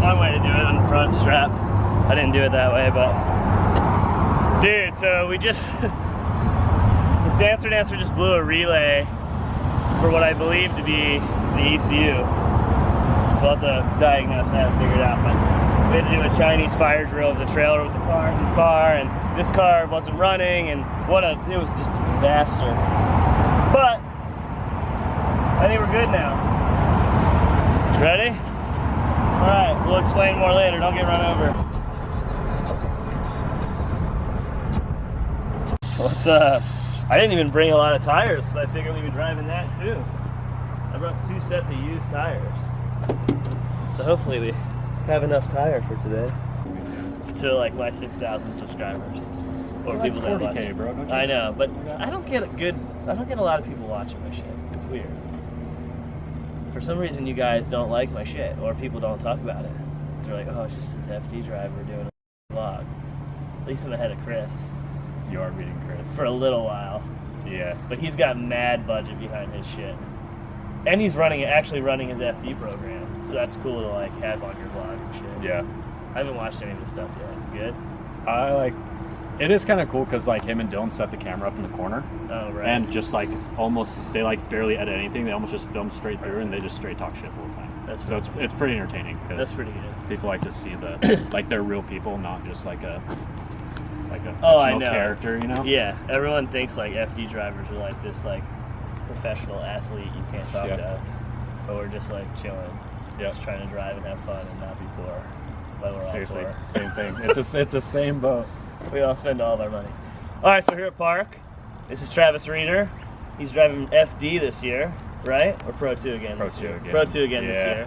one way to do it on the front strap. I didn't do it that way, but dude, so we just the Stancerdancer just blew a relay for what I believe to be the ECU. So we'll have to diagnose that and figure it out. But we had to do a Chinese fire drill of the trailer with the car, and this car wasn't running, and it was just a disaster. But I think we're good now. Ready? All right, we'll explain more later. Don't get run over. What's up? I didn't even bring a lot of tires because I figured we'd be driving that too. I brought 2 sets of used tires. So hopefully we have enough tire for today. To like my 6,000 subscribers. Or people that watch. 40K, bro. Don't you? I know, but I don't get a lot of people watching my shit. It's weird. For some reason you guys don't like my shit, or people don't talk about it. They're like, oh, it's just this FD driver doing a vlog. At least I'm ahead of Chris. You are beating Chris. For a little while. Yeah. But he's got mad budget behind his shit. And he's actually running his FD program. So that's cool to like have on your vlog and shit. Yeah. I haven't watched any of this stuff yet. It's good. It is kind of cool because like him and Dylan set the camera up in the corner. Oh, right. And just like they like barely edit anything. They almost just film straight through and they just straight talk shit the whole time. So it's pretty entertaining. That's pretty good. People like to see the like they're real people, not just like a fictional character, you know? Yeah. Everyone thinks like FD drivers are like this like professional athlete. You can't talk to us. But we're just like chilling. Just trying to drive and have fun and not be poor. But we're Seriously, all poor. same thing. It's the same boat. We all spend all of our money. All right, so here at Parc, this is Travis Reeder. He's driving FD this year, right? Or Pro 2 again this year? Pro 2 again this year.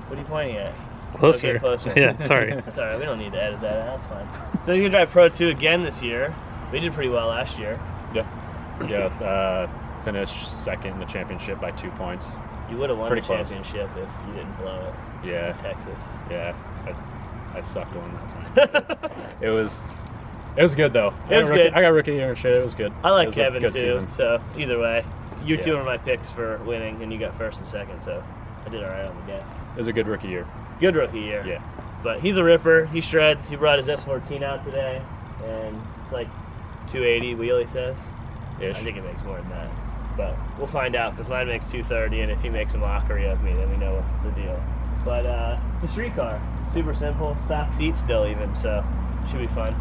What are you pointing at? Closer. Okay, closer. Yeah, sorry. That's all right. We don't need to edit that out. It's fine. So you're going to drive Pro 2 again this year. We did pretty well last year. Yeah. Finished second in the championship by 2 points. You would have won pretty the close. championship if you didn't blow it. Yeah. In Texas. Yeah. I sucked one that time. It was good though. It was good. I got rookie year and shit. It was good. I like Kevin too. Season. So either way, you two were my picks for winning, and you got first and second. So I did all right on the gas. It was a good rookie year. Good rookie year. Yeah. But he's a ripper. He shreds. He brought his S14 out today, and it's like 280 wheel, he says. Ish. I think it makes more than that. But we'll find out, because mine makes 230, and if he makes a mockery of me, then we know the deal. But it's a street car. Super simple. Stock seats still even, so should be fun.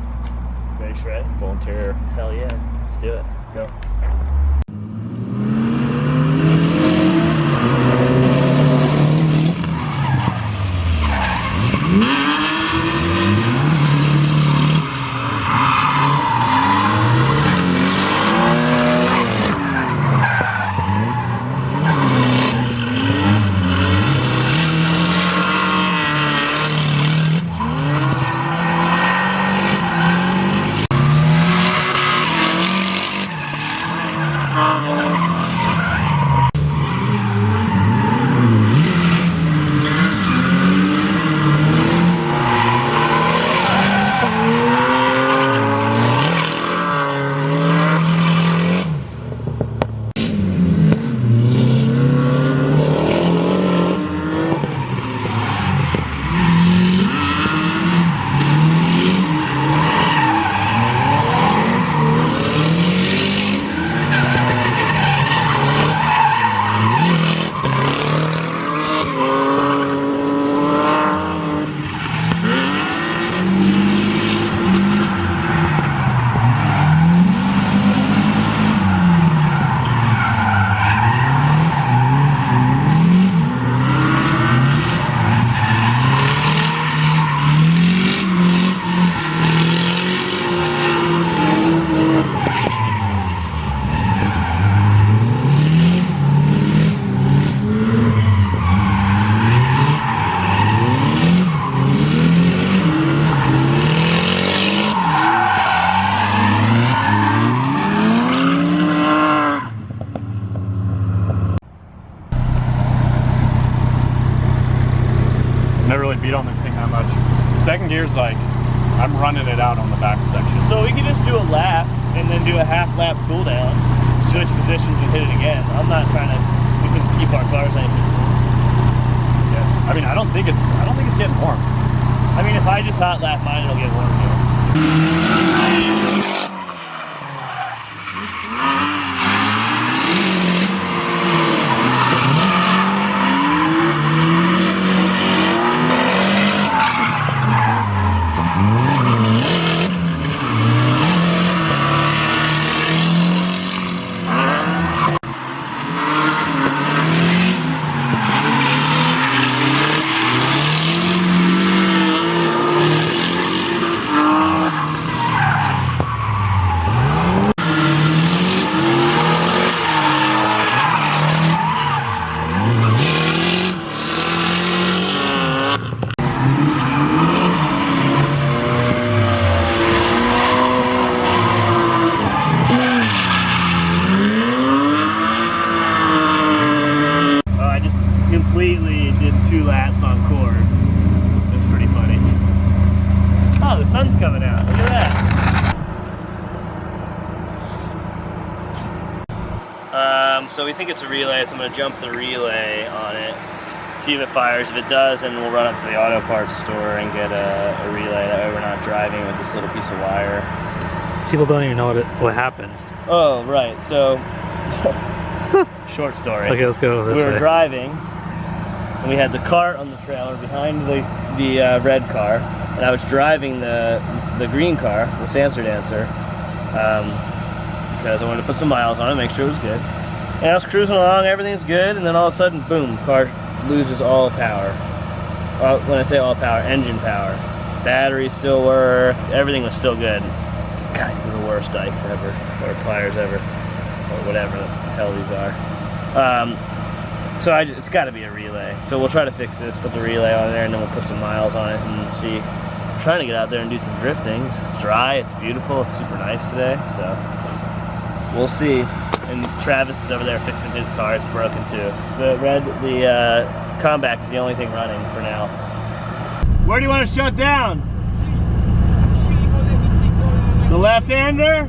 Ready to shred? Full interior. Hell yeah. Let's do it. Go. Never really beat on this thing that much. Second gear's like, I'm running it out on the back section. So we can just do a lap and then do a half lap cool down, switch positions and hit it again. I'm not trying to, we can keep our cars nice and cool. Yeah. I mean, I don't think it's getting warm. I mean, if I just hot lap mine, it'll get warm here. Completely did 2 laps on cords. That's pretty funny. Oh, the sun's coming out. Look at that. So we think it's a relay, so I'm going to jump the relay on it, see if it fires. If it does, then we'll run up to the auto parts store and get a relay. That way we're not driving with this little piece of wire. People don't even know what happened. Oh, right. So, short story. Okay, let's go this way. We were driving, and we had the cart on the trailer behind the red car, and I was driving the green car, the Stancerdancer, because I wanted to put some miles on it, make sure it was good. And I was cruising along, everything's good, and then all of a sudden, boom, car loses all power. When I say all power, engine power. Battery still worked, everything was still good. God, these are the worst dikes ever, or pliers ever, or whatever the hell these are. So it's got to be a relay. So we'll try to fix this, put the relay on there, and then we'll put some miles on it and see. I'm trying to get out there and do some drifting. It's dry, it's beautiful, it's super nice today, so we'll see. And Travis is over there fixing his car. It's broken too. The Combat is the only thing running for now. Where do you want to shut down? The left-hander?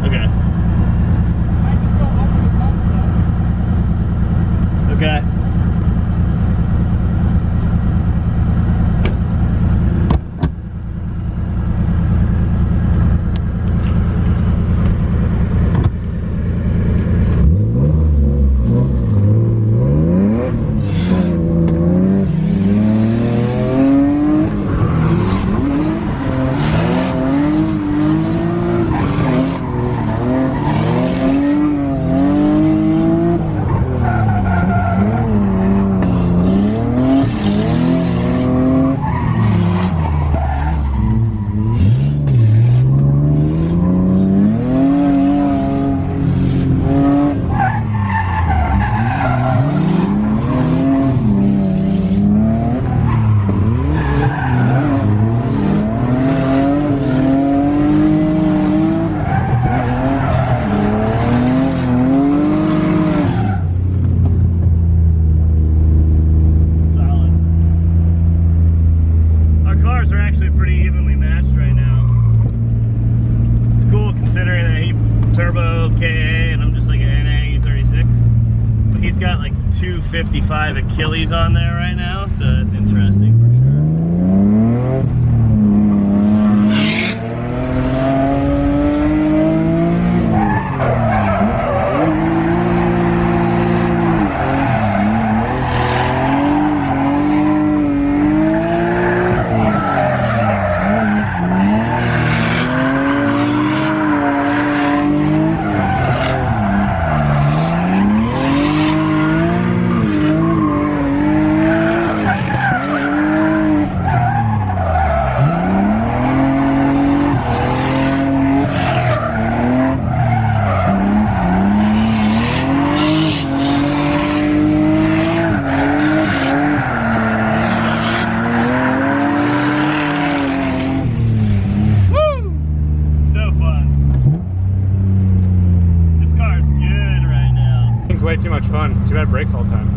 Okay. Okay. Turbo KA and I'm just like an NA 36. But he's got like 255 Achilles on there right now, so it's interesting for sure. Way too much fun. Too bad it breaks all the time.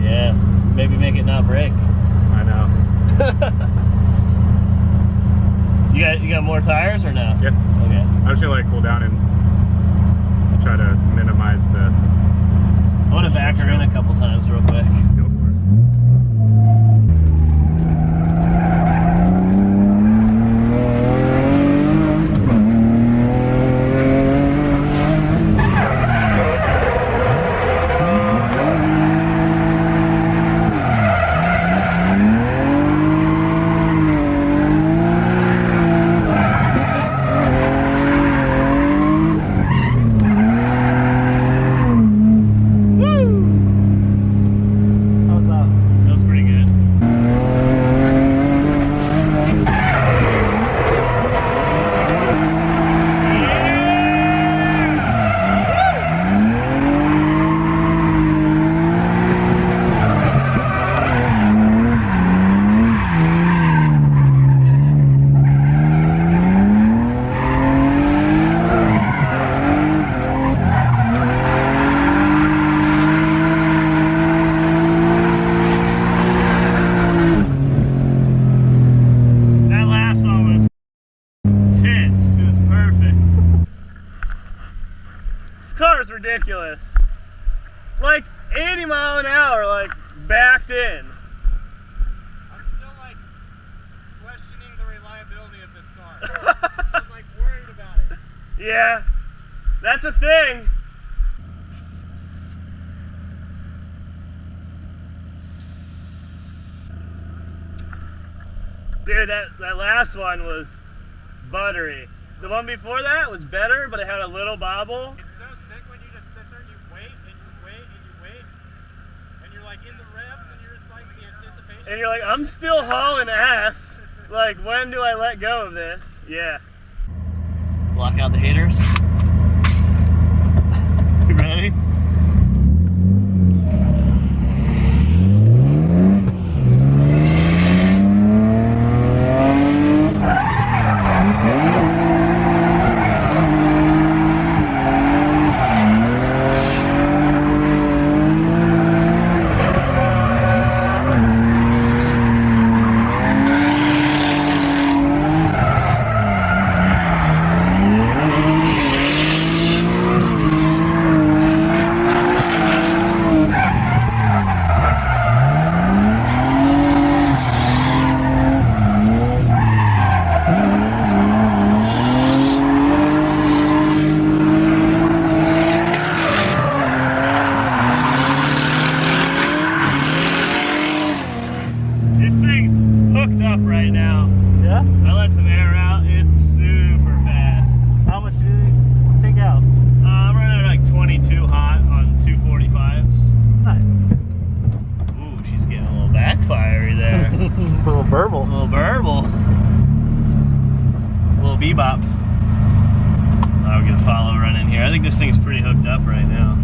Yeah, maybe make it not break. I know. You got more tires or no? Yeah. Okay. I'm just gonna let it cool down and try to minimize the back her in a couple times real quick. Go for it. Ridiculous. Like 80 mile an hour, like backed in. I'm still like questioning the reliability of this car. I'm like worried about it. Yeah, that's a thing. Dude, that last one was buttery. The one before that was better, but it had a little bobble. It's so sick when you just sit there and you wait and you wait and you wait, and you're like in the revs and you're just like the anticipation. And you're like, I'm still hauling ass. Like, when do I let go of this? Yeah. Block out the haters. You ready? Bebop. I'll get a follow run in here. I think this thing's pretty hooked up right now.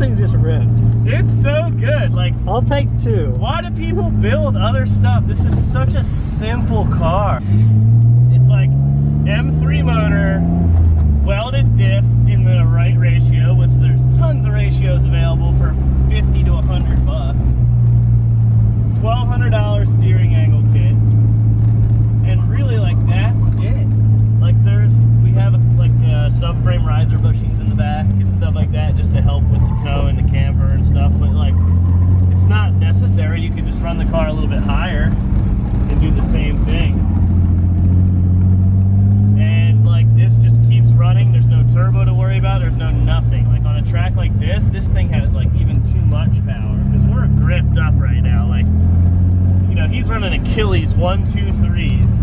thing just rips. It's so good. Like, I'll take 2. why do people build other stuff? This is such a simple car. It's like M3 motor, welded diff in the right ratio, which there's tons of ratios available for 50 to 100 bucks. $1,200 steering angle kit, and really, like, that's it. Like, we have like subframe riser bushings in the back and stuff like that, just to help with the tow and the camber and stuff. But like, it's not necessary. You can just run the car a little bit higher and do the same thing. And like, this just keeps running. There's no turbo to worry about. There's no nothing. Like on a track like this thing has like even too much power, because we're gripped up right now. Like, you know, he's running Achilles 1, 2, 3s,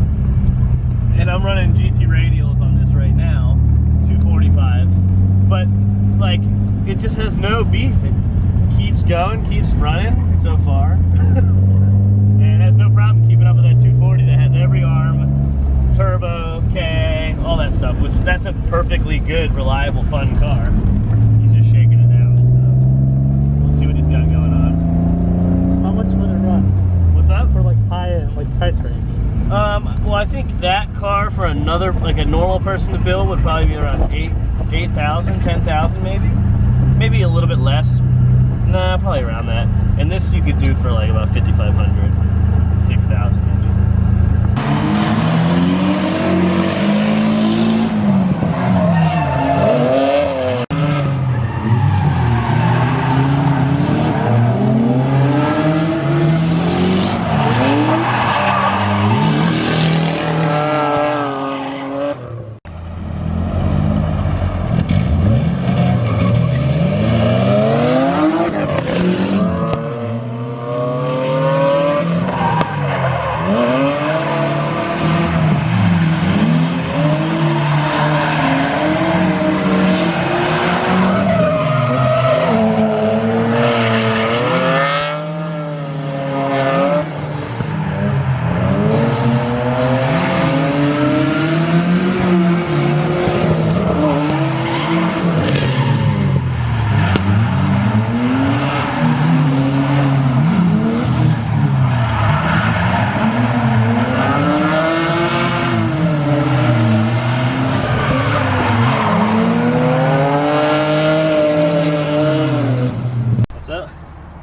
and I'm running GT radials on this right now, 245s. But like, it just has no beef. It keeps going, keeps running so far, and has no problem keeping up with that 240 that has every arm, turbo, K, all that stuff. Which that's a perfectly good, reliable, fun car. He's just shaking it down. So we'll see what he's got going on. How much would it run? What's up? For like high-end, like price range? Well, I think that car for another, like a normal person to build, would probably be around 8,000, 10,000 maybe. Maybe a little bit less. Nah, probably around that. And this you could do for like about 5,500, 6,000 maybe.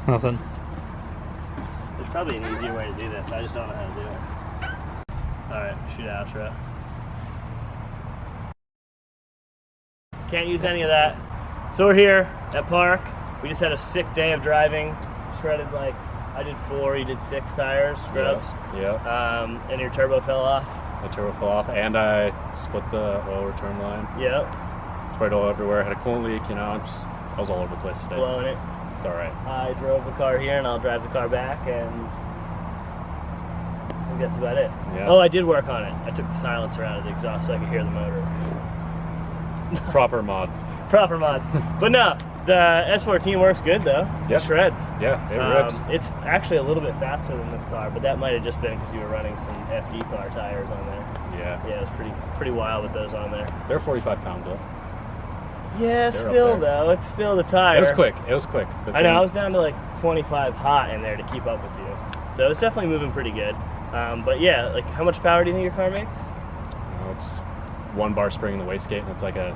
Nothing. There's probably an easier way to do this. I just don't know how to do it. Alright, shoot outro. Can't use any of that. So we're here at Parc. We just had a sick day of driving. Shredded, like, I did 4, you did 6 tires, scrubs. Yeah. And your turbo fell off. The turbo fell off, and I split the oil return line. Yep. Sprayed oil everywhere. Had a coolant leak, you know. I was all over the place today. Blowing it. It's all right. I drove the car here, and I'll drive the car back, and I think that's about it. Yeah. Oh, I did work on it. I took the silencer out of the exhaust so I could hear the motor. Proper mods. Proper mods. But no, the S14 works good though. Yep. It shreds. Yeah, it rips. It's actually a little bit faster than this car, but that might have just been because you were running some FD car tires on there. Yeah. Yeah, it was pretty wild with those on there. They're 45 pounds though. Yeah, They're still up there. though, it's still the tire. It was quick. It was quick. I know, I was down to like 25 hot in there to keep up with you. So it's definitely moving pretty good. But yeah, like how much power do you think your car makes? It's 1 bar spring in the wastegate, and it's like a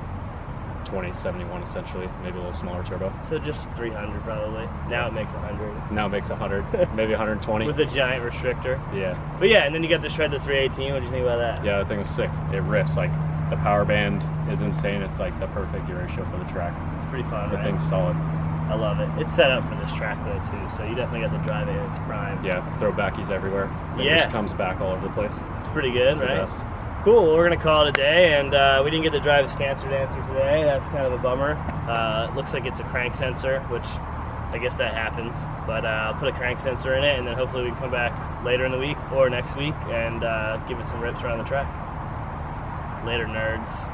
2071 essentially, maybe a little smaller turbo. So just 300 probably. Now it makes 100. Now it makes 100, maybe 120. With a giant restrictor. Yeah. But yeah, and then you got the shred the 318. What do you think about that? Yeah, the thing was sick. It rips. Like, the power band is insane. It's like the perfect ratio for the track. It's pretty fun, The right? thing's solid. I love it. It's set up for this track though too, so you definitely got to drive it in its prime. Yeah, throw backies everywhere. It Yeah. just comes back all over the place. It's pretty good, It's right? the best. Cool, well, we're gonna call it a day, and we didn't get to drive the Stancerdancer today. That's kind of a bummer. It looks like it's a crank sensor, which I guess that happens. But I'll put a crank sensor in it, and then hopefully we can come back later in the week or next week and give it some rips around the track. Later, nerds.